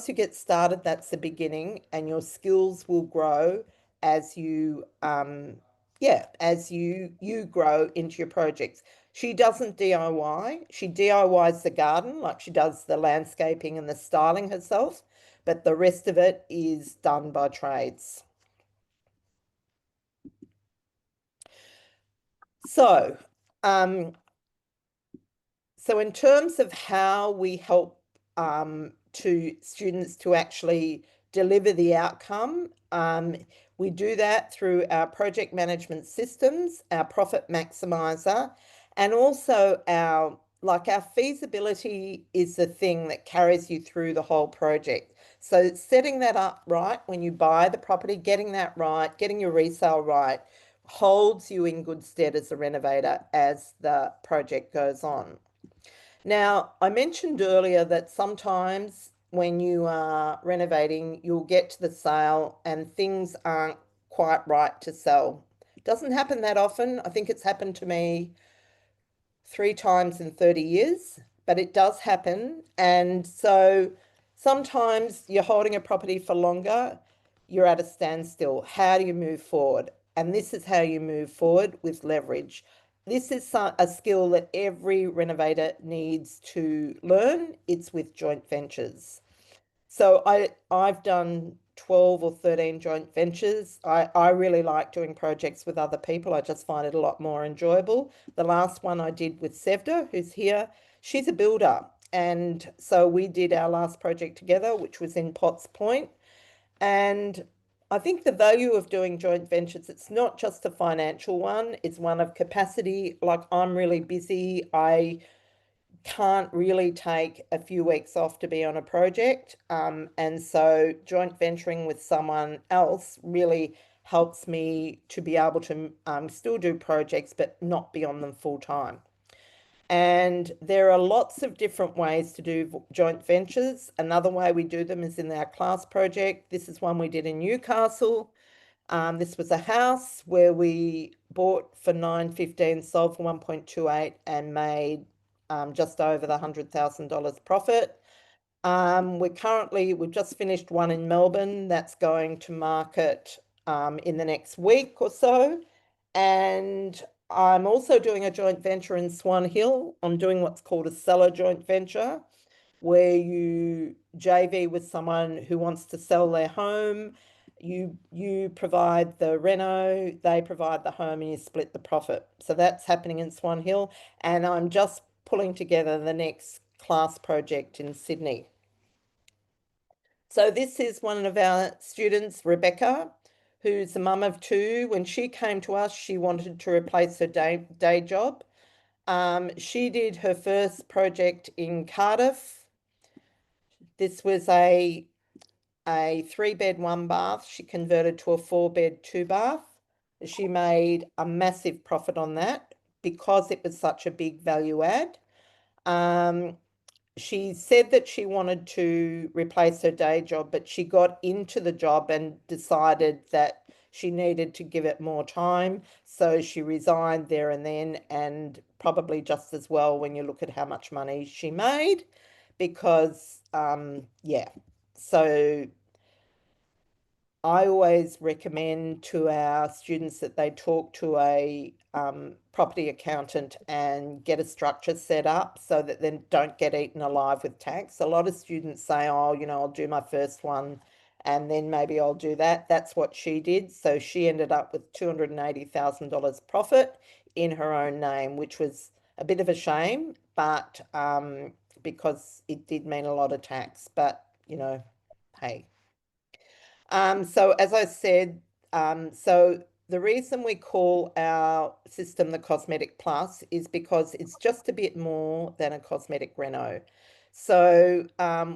you get started, that's the beginning, and your skills will grow as you grow into your projects. She doesn't DIY. She DIYs the garden, like she does the landscaping and the styling herself, but the rest of it is done by trades. So, um, So in terms of how we help to students to actually deliver the outcome, we do that through our project management systems, our profit maximizer, and also our feasibility is the thing that carries you through the whole project. So setting that up right when you buy the property, getting that right, getting your resale right, holds you in good stead as a renovator as the project goes on. Now, I mentioned earlier that sometimes when you are renovating, you'll get to the sale and things aren't quite right to sell. Doesn't happen that often. I think it's happened to me 3 times in 30 years, but it does happen. And so sometimes you're holding a property for longer, you're at a standstill. How do you move forward? And this is how you move forward with leverage. This is a skill that every renovator needs to learn. It's with joint ventures. So I've done 12 or 13 joint ventures. I really like doing projects with other people. I just find it a lot more enjoyable. The last one I did with Sevda, who's here, she's a builder. And so we did our last project together, which was in Potts Point. And I think the value of doing joint ventures, it's not just a financial one, it's one of capacity. Like I'm really busy. I can't really take a few weeks off to be on a project. And so joint venturing with someone else really helps me to be able to still do projects, but not be on them full time. And there are lots of different ways to do joint ventures. Another way we do them is in our class project. This is one we did in Newcastle. This was a house where we bought for 915, sold for 1.28, and made just over the $100,000 profit. We've just finished one in Melbourne that's going to market in the next week or so. And I'm also doing a joint venture in Swan Hill. I'm doing what's called a seller joint venture, where you JV with someone who wants to sell their home. You provide the reno, they provide the home, and you split the profit. So that's happening in Swan Hill. And I'm just pulling together the next class project in Sydney. So this is one of our students, Rebecca, who's a mum of two. When she came to us, she wanted to replace her day job. She did her first project in Cardiff. This was a 3-bed, 1-bath. She converted to a 4-bed, 2-bath. She made a massive profit on that because it was such a big value add. She said that she wanted to replace her day job, but she got into the job and decided that she needed to give it more time. So she resigned there and then, and probably just as well when you look at how much money she made, because, yeah. So I always recommend to our students that they talk to a property accountant and get a structure set up so that they don't get eaten alive with tax. A lot of students say, oh, I'll do my first one and then maybe I'll do that. That's what she did. So she ended up with $280,000 profit in her own name, which was a bit of a shame, but because it did mean a lot of tax. But, hey. So as I said, so the reason we call our system the Cosmetic Plus is because it's just a bit more than a cosmetic reno. So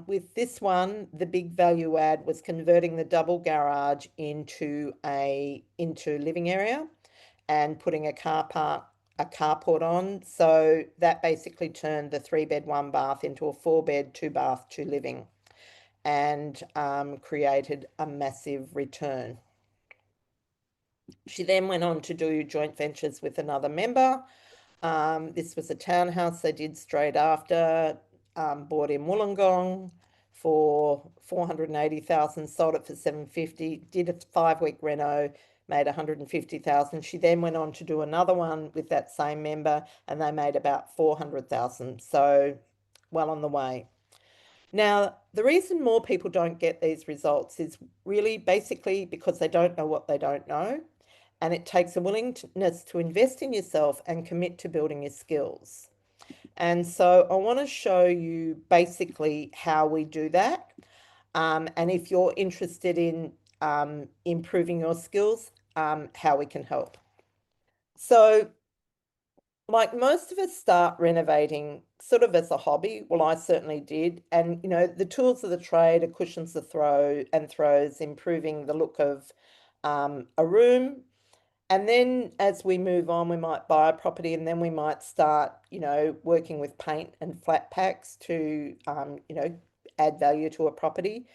with this one, the big value add was converting the double garage into living area and putting a carport on. So that basically turned the 3-bed, 1-bath into a 4-bed, 2-bath, 2 living, and created a massive return. She then went on to do joint ventures with another member. This was a townhouse they did straight after, bought in Wollongong for 480,000, sold it for 750, did a 5-week reno, made 150,000. She then went on to do another one with that same member and they made about 400,000. So well on the way. Now, the reason more people don't get these results is really basically because they don't know what they don't know. And it takes a willingness to invest in yourself and commit to building your skills. And so I want to show you basically how we do that. And if you're interested in improving your skills, how we can help. So like most of us start renovating sort of as a hobby. Well, I certainly did. And, the tools of the trade are cushions to throw and throws, improving the look of a room. And then as we move on, we might buy a property and then we might start, working with paint and flat packs to, add value to a property.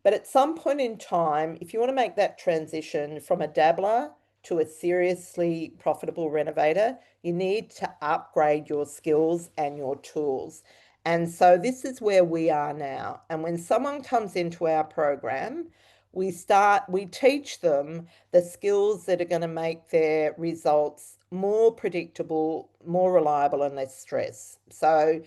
But at some point in time, if you want to make that transition from a dabbler to a seriously profitable renovator, you need to upgrade your skills and your tools. And so this is where we are now. And when someone comes into our program, we teach them the skills that are going to make their results more predictable, more reliable, and less stress. So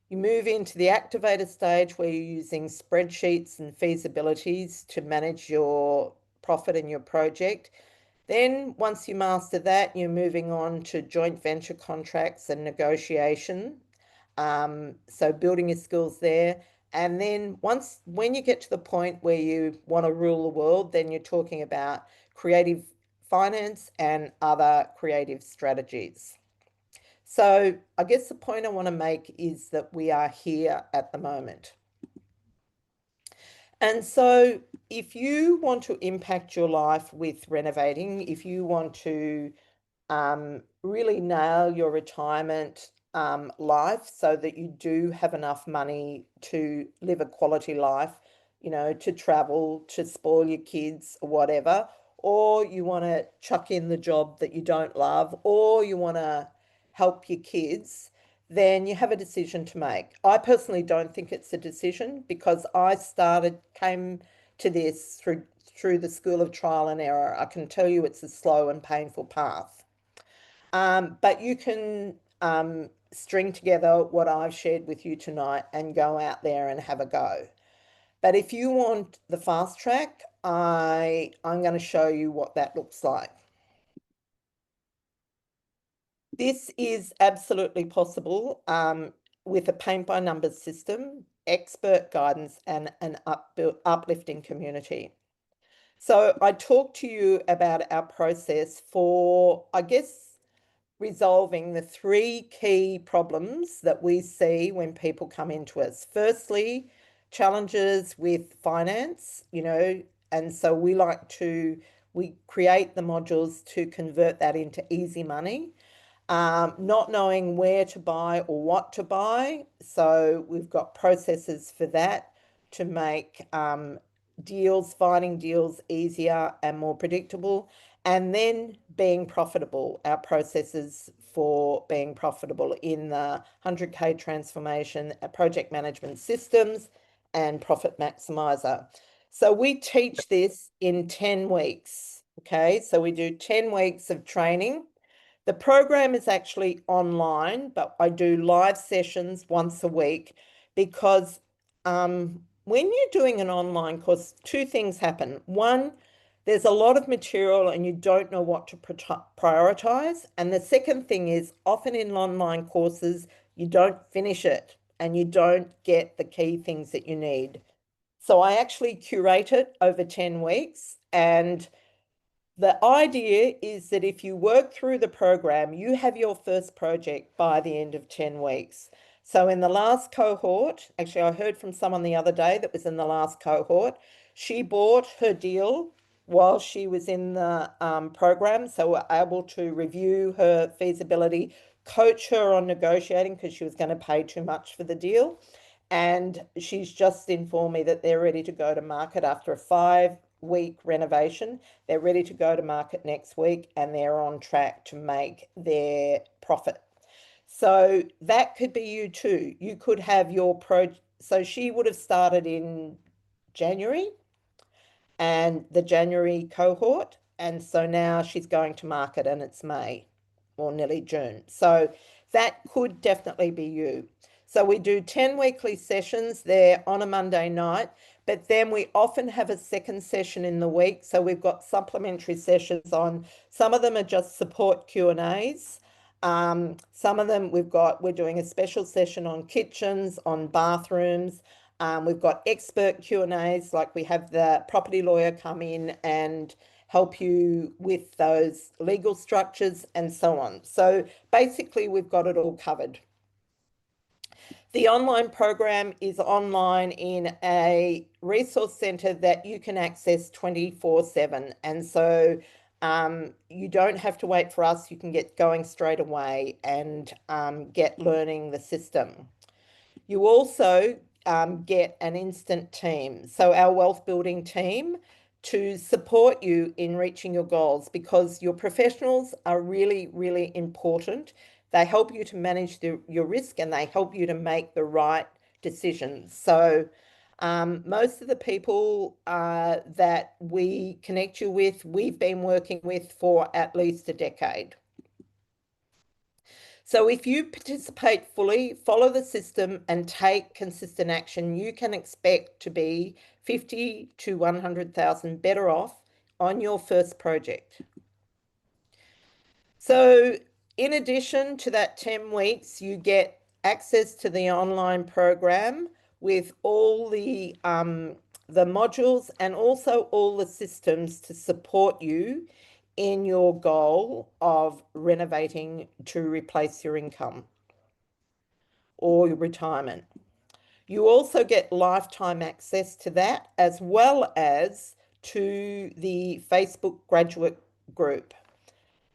you move into the activator stage where you're using spreadsheets and feasibilities to manage your profit in your project. Then once you master that, you're moving on to joint venture contracts and negotiation. So building your skills there. And then when you get to the point where you want to rule the world, then you're talking about creative finance and other creative strategies. So I guess the point I want to make is that we are here at the moment. And so if you want to impact your life with renovating, if you want to really nail your retirement life so that you do have enough money to live a quality life, to travel, to spoil your kids or whatever, or you want to chuck in the job that you don't love, or you want to help your kids, then you have a decision to make. I personally don't think it's a decision because came to this through the school of trial and error. I can tell you it's a slow and painful path. But you can string together what I've shared with you tonight and go out there and have a go. But if you want the fast track, I'm going to show you what that looks like. This is absolutely possible with a paint by numbers system, expert guidance, and an uplifting community. So I talked to you about our process for, I guess, resolving the three key problems that we see when people come into us. Firstly, challenges with finance, and so we create the modules to convert that into easy money. Not knowing where to buy or what to buy. So we've got processes for that to make finding deals easier and more predictable. And then being profitable, our processes for being profitable in the 100K transformation, project management systems, and profit maximizer. So we teach this in 10 weeks. Okay, so we do 10 weeks of training. The program is actually online, but I do live sessions once a week because when you're doing an online course, two things happen. One, there's a lot of material and you don't know what to prioritize. And the second thing is often in online courses, you don't finish it and you don't get the key things that you need. So I actually curate it over 10 weeks, and the idea is that if you work through the program, you have your first project by the end of 10 weeks. So in the last cohort, actually, I heard from someone the other day that was in the last cohort. She bought her deal while she was in the program. So we're able to review her feasibility, coach her on negotiating because she was going to pay too much for the deal. And she's just informed me that they're ready to go to market after a 5-week renovation. They're ready to go to market next week and they're on track to make their profit. So that could be you too. You could have your so she would have started in January and the January cohort. And so now she's going to market and it's May or nearly June. So that could definitely be you. So we do 10 weekly sessions there on a Monday night, but then we often have a second session in the week. So we've got supplementary sessions on, some of them are just support Q&As. Some of them we're doing a special session on kitchens, on bathrooms. We've got expert Q&As, like we have the property lawyer come in and help you with those legal structures and so on. So basically, we've got it all covered. The online program is online in a resource centre that you can access 24/7. And so you don't have to wait for us. You can get going straight away and get learning the system. You also get an instant team, so our wealth building team, to support you in reaching your goals, because your professionals are really, really important. They help you to manage your risk and they help you to make the right decisions. So most of the people that we connect you with, we've been working with for at least a decade. So if you participate fully, follow the system and take consistent action, you can expect to be 50 to 100,000 better off on your first project. So in addition to that 10 weeks, you get access to the online program with all the modules and also all the systems to support you in your goal of renovating to replace your income or your retirement. You also get lifetime access to that, as well as to the Facebook graduate group.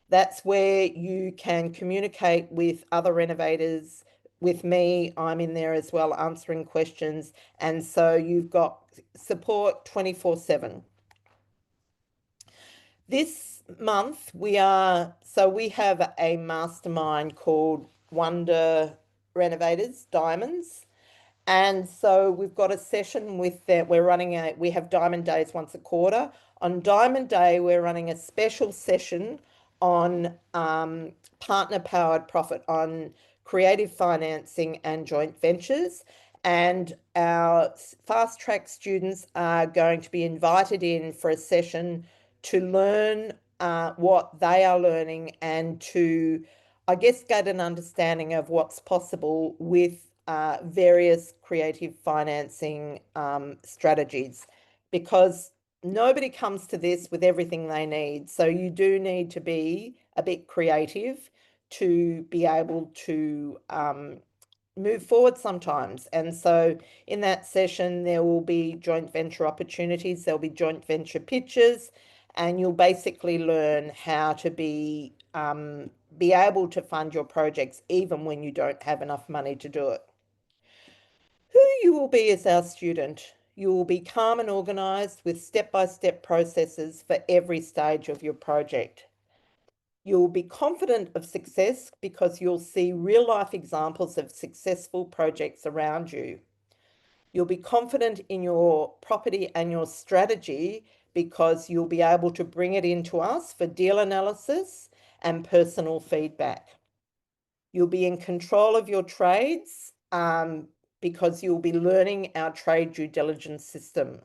That's where you can communicate with other renovators. With me, I'm in there as well, answering questions. And so you've got support 24/7. This month we have a mastermind called Wonder Renovators Diamonds. And so we've got a session with that. We have Diamond Days once a quarter. On Diamond Day, we're running a special session on partner powered profit, on creative financing and joint ventures. And our fast track students are going to be invited in for a session to learn what they are learning and to, I guess, get an understanding of what's possible with various creative financing strategies. Because nobody comes to this with everything they need. So you do need to be a bit creative to be able to move forward sometimes. And so in that session, there will be joint venture opportunities, there'll be joint venture pitches, and you'll basically learn how to be able to fund your projects even when you don't have enough money to do it. Who you will be as our student. You will be calm and organised with step-by-step processes for every stage of your project. You'll be confident of success because you'll see real-life examples of successful projects around you. You'll be confident in your property and your strategy because you'll be able to bring it into us for deal analysis and personal feedback. You'll be in control of your trades because you'll be learning our trade due diligence system.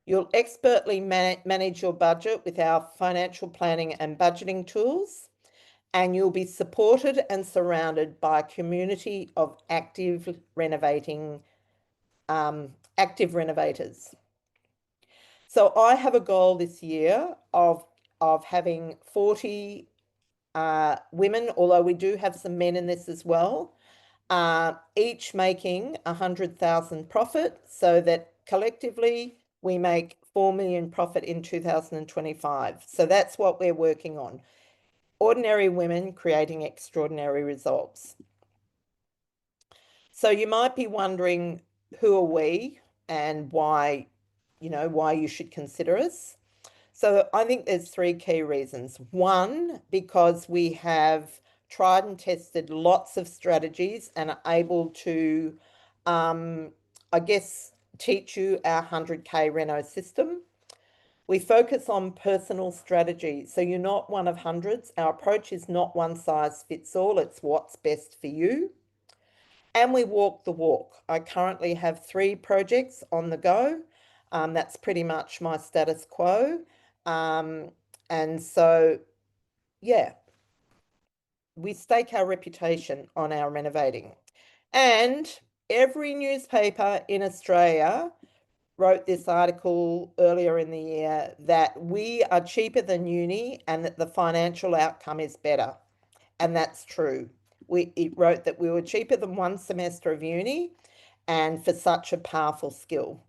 You'll expertly manage your budget with our financial planning and budgeting tools, and you'll be supported and surrounded by a community of active renovators. So I have a goal this year of having 40 women, although we do have some men in this as well, each making 100,000 profit, so that collectively we make 4 million profit in 2025. So that's what we're working on. Ordinary women creating extraordinary results. So you might be wondering, who are we and why, why you should consider us. So I think there's three key reasons. One, because we have tried and tested lots of strategies and are able to, I guess, teach you our 100K Reno system. We focus on personal strategy. So you're not one of hundreds. Our approach is not one size fits all. It's what's best for you. And we walk the walk. I currently have 3 projects on the go. That's pretty much my status quo. And so, yeah, we stake our reputation on our renovating. And every newspaper in Australia wrote this article earlier in the year that we are cheaper than uni and that the financial outcome is better. And that's true. It wrote that we were cheaper than 1 semester of uni and for such a powerful skill.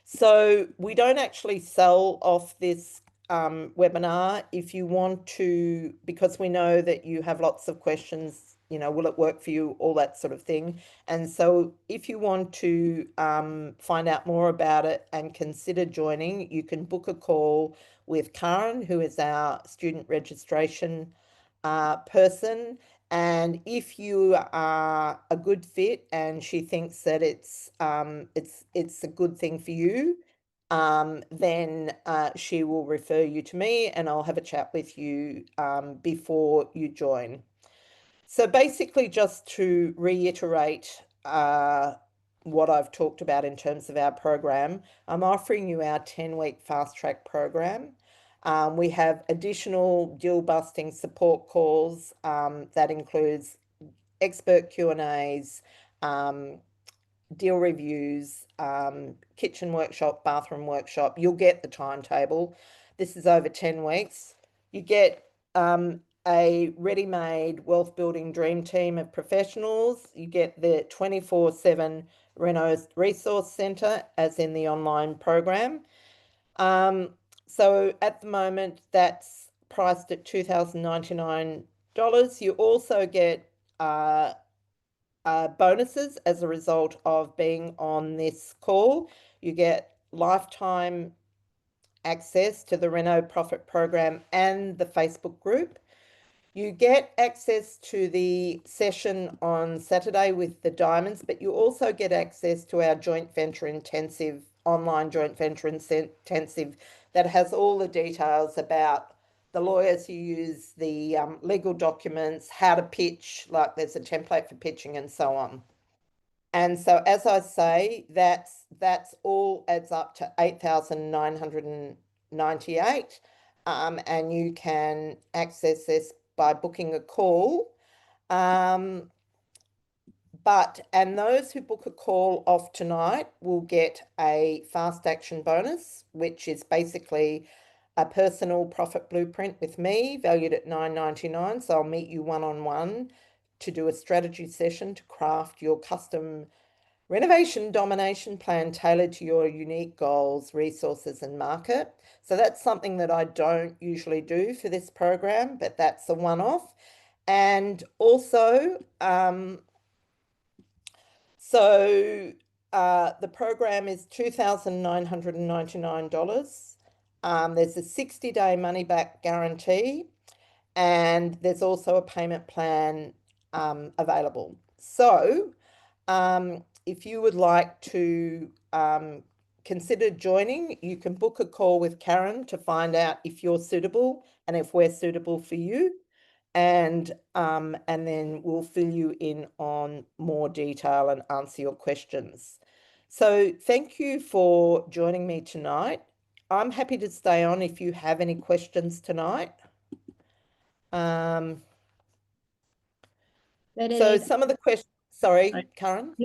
So we don't actually sell off this webinar. If you want to, because we know that you have lots of questions, will it work for you, all that sort of thing. And so if you want to find out more about it and consider joining, you can book a call with Karen, who is our student registration person. And if you are a good fit and she thinks that it's a good thing for you, then she will refer you to me and I'll have a chat with you before you join. So basically, just to reiterate what I've talked about in terms of our program, I'm offering you our 10-week fast track program. We have additional deal busting support calls that includes expert Q&As, deal reviews, kitchen workshop, bathroom workshop. You'll get the timetable. This is over 10 weeks. You get a ready-made wealth building dream team of professionals. You get the 24/7 Reno Resource Centre, as in the online program. So at the moment, that's priced at $2,099. You also get bonuses as a result of being on this call. You get lifetime access to the Reno Profit Program and the Facebook group. You get access to the session on Saturday with the diamonds, but you also get access to our joint venture intensive, online joint venture intensive that has all the details about the lawyers you use, the legal documents, how to pitch, like there's a template for pitching and so on. And so, as I say, that's all adds up to 8,998, and you can access this by booking a call. And those who book a call off tonight will get a fast action bonus, which is basically a personal profit blueprint with me, valued at $9.99. So I'll meet you one-on-one to do a strategy session to craft your custom renovation domination plan tailored to your unique goals, resources, and market. So that's something that I don't usually do for this program, but that's a one-off. And also, the program is $2,999. There's a 60-day money back guarantee, and there's also a payment plan available. So, if you would like to consider joining, you can book a call with Karen to find out if you're suitable and if we're suitable for you. And then we'll fill you in on more detail and answer your questions. So thank you for joining me tonight. I'm happy to stay on if you have any questions tonight. So Bernadette, some of the questions, sorry, sorry. Karen.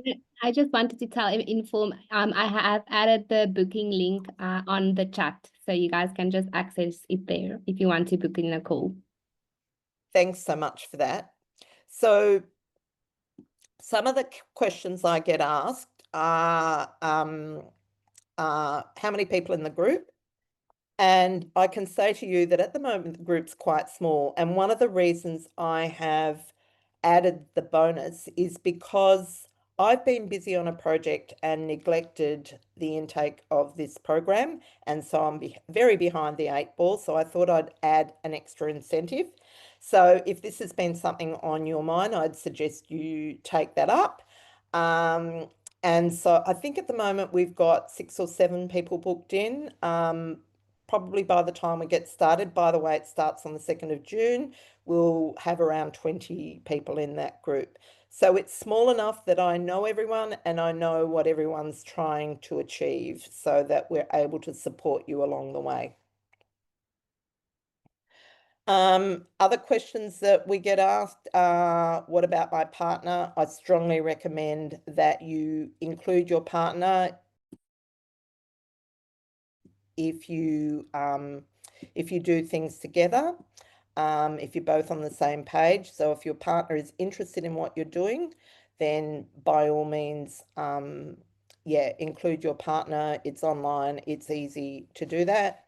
I just wanted to inform, I have added the booking link on the chat, so you guys can just access it there if you want to book in a call. Thanks so much for that. So some of the questions I get asked are how many people in the group? And I can say to you that at the moment, the group's quite small. And one of the reasons I have added the bonus is because I've been busy on a project and neglected the intake of this program. And so I'm very behind the eight ball. So I thought I'd add an extra incentive. So if this has been something on your mind, I'd suggest you take that up. And so I think at the moment we've got 6 or 7 people booked in. Probably by the time we get started, by the way, it starts on the 2nd of June, we'll have around 20 people in that group. So it's small enough that I know everyone and I know what everyone's trying to achieve so that we're able to support you along the way. Other questions that we get asked are, what about my partner? I strongly recommend that you include your partner if you do things together, if you're both on the same page. So if your partner is interested in what you're doing, then by all means, yeah, include your partner. It's online, it's easy to do that.